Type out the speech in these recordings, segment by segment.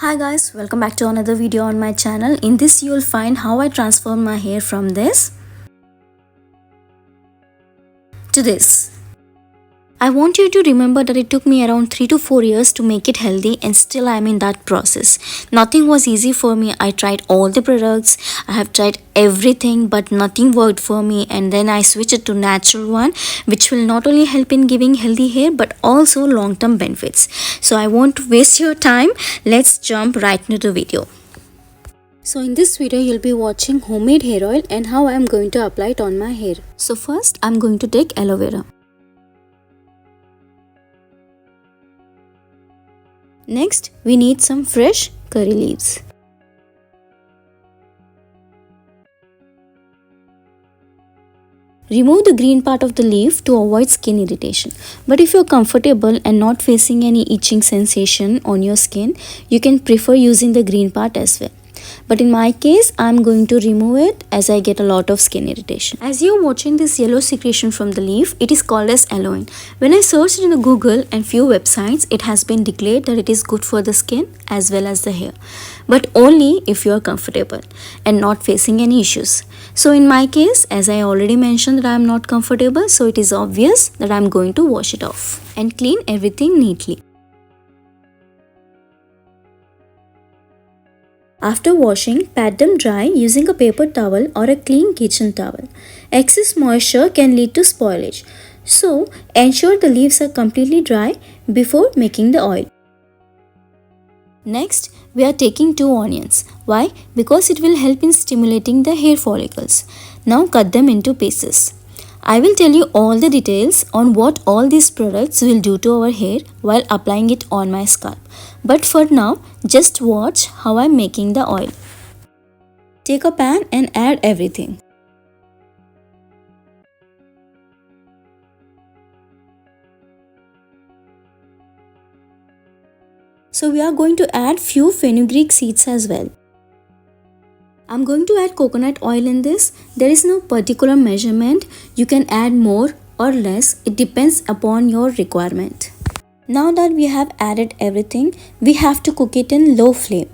Hi guys, welcome back to another video on my channel. In this you will find how I transform my hair from this to this. I want you to remember that it took me around 3 to 4 years to make it healthy and still I am in that process. Nothing was easy for me. I tried all the products. I have tried everything but nothing worked for me, and then I switched it to natural one which will not only help in giving healthy hair but also long term benefits. So I won't waste your time. Let's jump right into the video. So in this video you'll be watching homemade hair oil and how I am going to apply it on my hair. So first I'm going to take aloe vera. Next, we need some fresh curry leaves. Remove the green part of the leaf to avoid skin irritation. But if you're comfortable and not facing any itching sensation on your skin, you can prefer using the green part as well. But in my case, I'm going to remove it as I get a lot of skin irritation. As you're watching this yellow secretion from the leaf, it is called as aloin. When I searched in the Google and few websites, it has been declared that it is good for the skin as well as the hair. But only if you are comfortable and not facing any issues. So in my case, as I already mentioned that I am not comfortable, so it is obvious that I am going to wash it off and clean everything neatly. After washing, pat them dry using a paper towel or a clean kitchen towel. Excess moisture can lead to spoilage, so ensure the leaves are completely dry before making the oil. Next, we are taking 2 onions. Why? Because it will help in stimulating the hair follicles. Now cut them into pieces. I will tell you all the details on what all these products will do to our hair while applying it on my scalp. But for now, just watch how I am making the oil. Take a pan and add everything. So we are going to add few fenugreek seeds as well. I'm going to add coconut oil in this. There is no particular measurement. You can add more or less. It depends upon your requirement. Now that we have added everything, we have to cook it in low flame.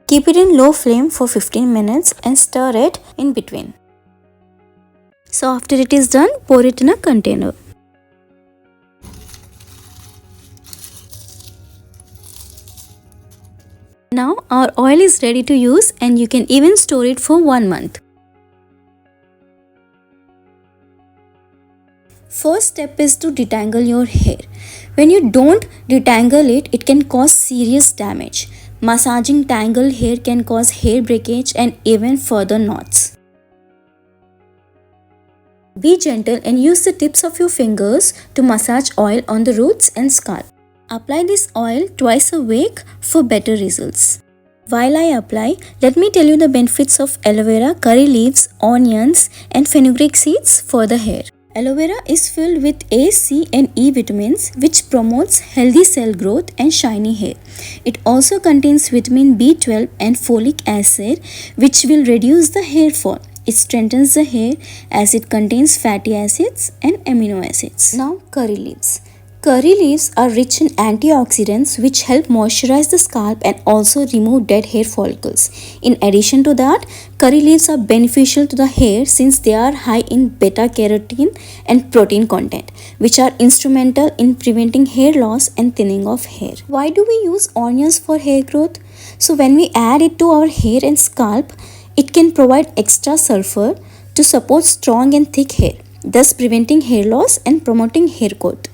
Keep it in low flame for 15 minutes and stir it in between. So after it is done, pour it in a container. Now our oil is ready to use and you can even store it for 1 month. First step is to detangle your hair. When you don't detangle it, it can cause serious damage. Massaging tangled hair can cause hair breakage and even further knots. Be gentle and use the tips of your fingers to massage oil on the roots and scalp. Apply this oil twice a week for better results. While I apply, let me tell you the benefits of aloe vera, curry leaves, onions and fenugreek seeds for the hair. Aloe vera is filled with A, C and E vitamins which promotes healthy cell growth and shiny hair. It also contains vitamin B12 and folic acid which will reduce the hair fall. It strengthens the hair as it contains fatty acids and amino acids. Now curry leaves. Curry leaves are rich in antioxidants which help moisturize the scalp and also remove dead hair follicles. In addition to that, curry leaves are beneficial to the hair since they are high in beta-carotene and protein content, which are instrumental in preventing hair loss and thinning of hair. Why do we use onions for hair growth? So when we add it to our hair and scalp, it can provide extra sulfur to support strong and thick hair, thus preventing hair loss and promoting hair growth.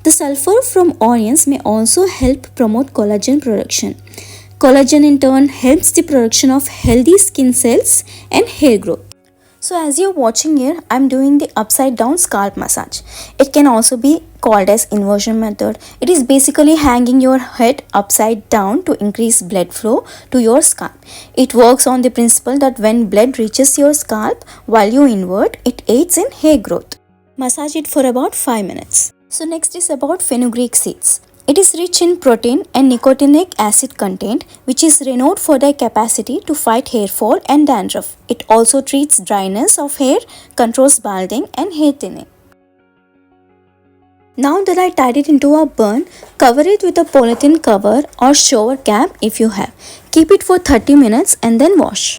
The sulfur from onions may also help promote collagen production. Collagen in turn helps the production of healthy skin cells and hair growth. So as you're watching here, I'm doing the upside down scalp massage. It can also be called as inversion method. It is basically hanging your head upside down to increase blood flow to your scalp. It works on the principle that when blood reaches your scalp while you invert, it aids in hair growth. Massage it for about 5 minutes. So next is about fenugreek seeds. It is rich in protein and nicotinic acid content which is renowned for their capacity to fight hair fall and dandruff. It also treats dryness of hair, controls balding and hair thinning. Now that I tied it into a bun, cover it with a polythene cover or shower cap if you have. Keep it for 30 minutes and then wash.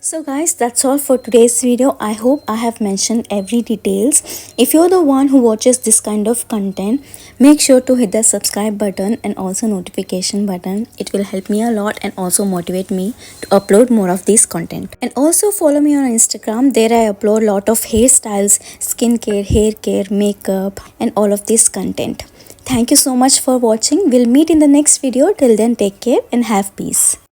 So guys, that's all for today's video. I hope I have mentioned every details. If you're the one who watches this kind of content, make sure to hit the subscribe button and also notification button. It will help me a lot and also motivate me to upload more of this content. And also follow me on Instagram. There I upload lot of hairstyles, skincare, hair care, makeup and all of this content. Thank you so much for watching. We'll meet in the next video. Till then, take care and have peace.